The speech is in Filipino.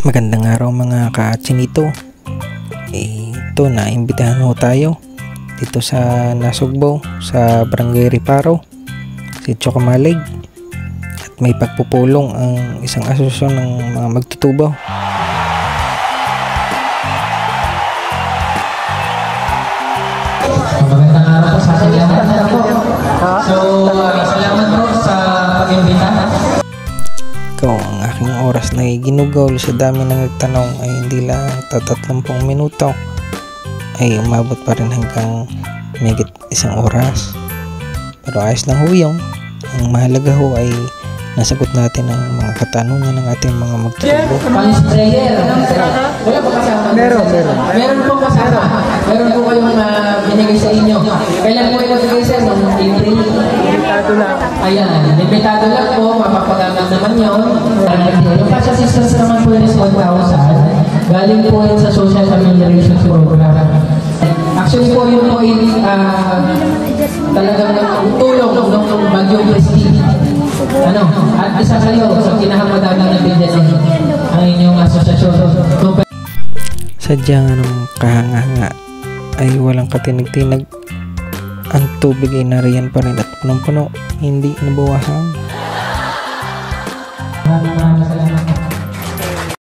Magandang araw mga ka-chinito. Ito na imbitahan ho tayo dito sa Nasugbo sa Barangay Riparo, si Chocomalig, at may pagpupulong ang isang asosasyon ng mga magtutubo. Magandang araw po sa salamat po. So, salamat po sa pag-imbita. Ikaw, ang aking oras na ginugol sa dami ng nagtanong ay hindi lang 30 minuto, ay umabot pa rin hanggang mahigit 1 oras. Pero ayos lang ho yun. Ang mahalaga ho ay nasagot natin ang mga katanungan ng ating mga magtutubo. Pang-sprayer. Wala po kasama? Meron po kasama. Meron po kayong binigay sa inyo. Kailan po yung binigay sa inyo? April? Limitado lang. Ayan. Limitado lang po. Mapapagamit naman yun. Yung cash assistance naman po yun is 1,000. Galing po yun sa social amelioration program. Actually po yun po talagang tulong ng Bagyong Prestige. At isa kayo sa pinakamadami na bilhin ang inyong asosasyon. Sadyang anong kahanga-hanga ay walang katinag-tinag. Ang tubig ay nariyan pa rin at punong-puno, hindi nabawasan.